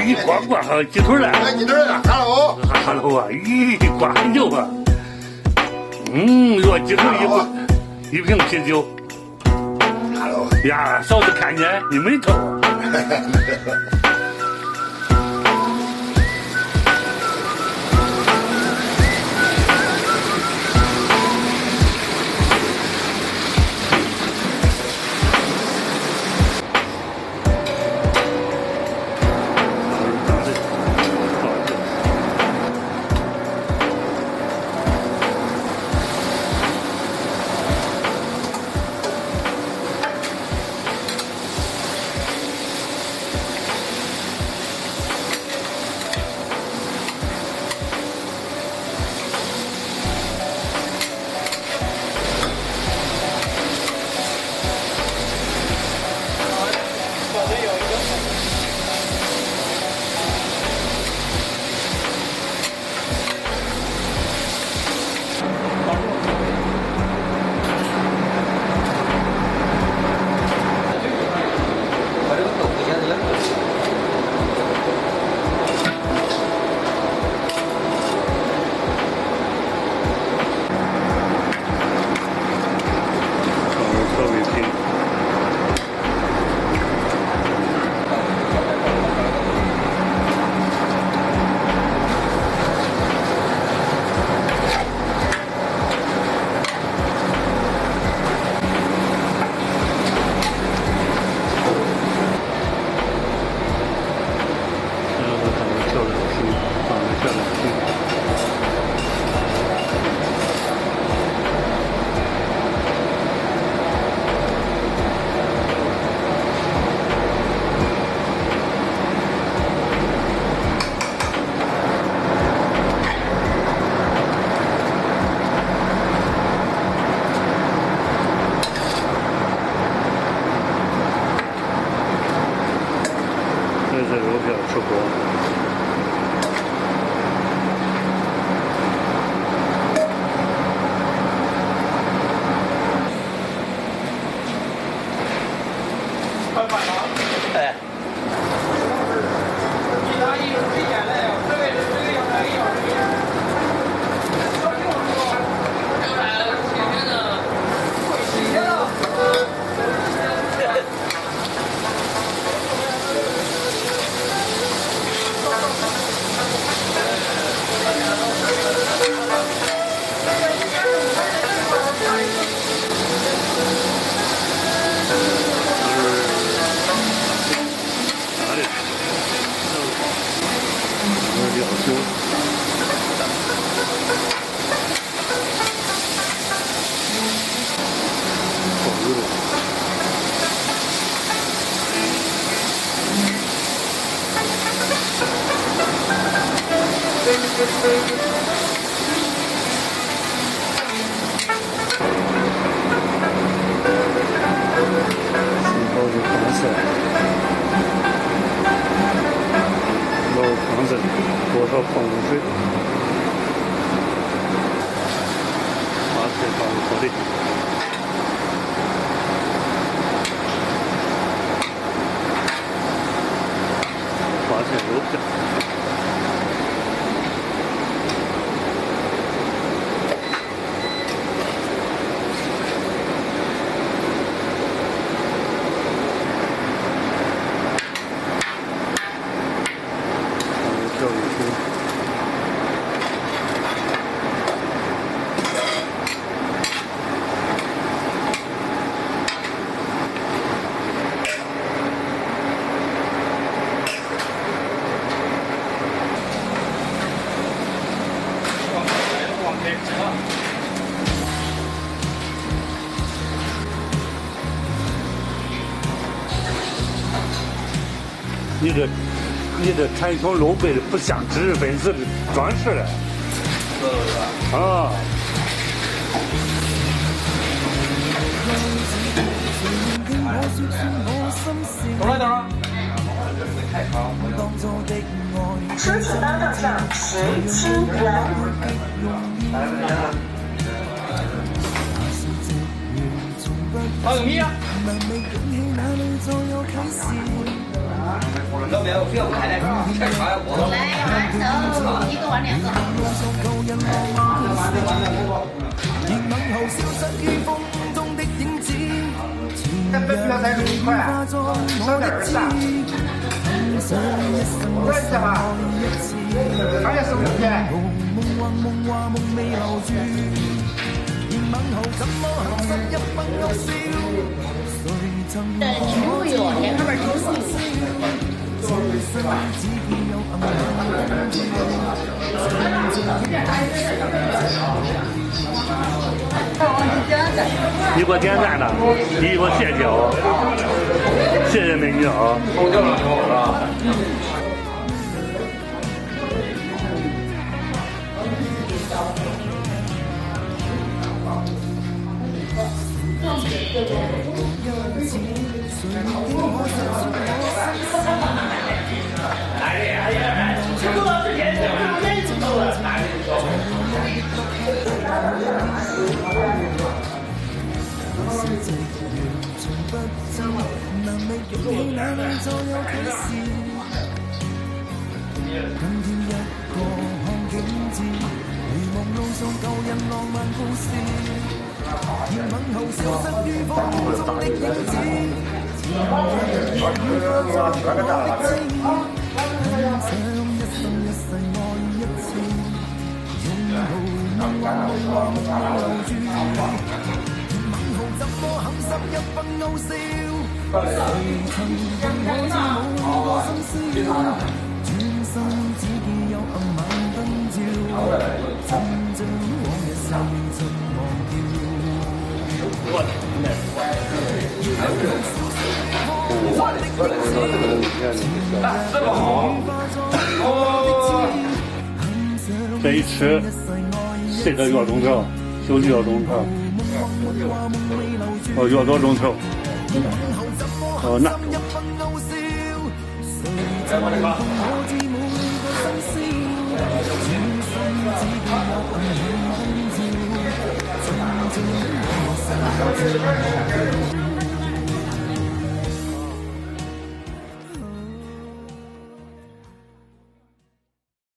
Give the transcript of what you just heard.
咦，挂好鸡腿了。哎，鸡腿了，hello 啊，咦，挂很久啊。哟，鸡腿一瓶啤酒。hello。呀，嫂子看见你没头。多少矿泉水？花钱放火的。花钱邮票。你这产穷露背的不像知识分子的装饰了。啊。等会儿。车子大道上17人。放个米啊！老表，不要开那个，开啥呀？来豌豆，一个碗2个。那本不要30块啊，少点儿啥？我说你干嘛？商业收不钱。猪肉，连个味猪肉。你给我点赞了，你给我谢谢我，谢谢美女啊！红酒了，是吧？这一吃睡个1个钟头，休息1个钟头，1个多钟头，那。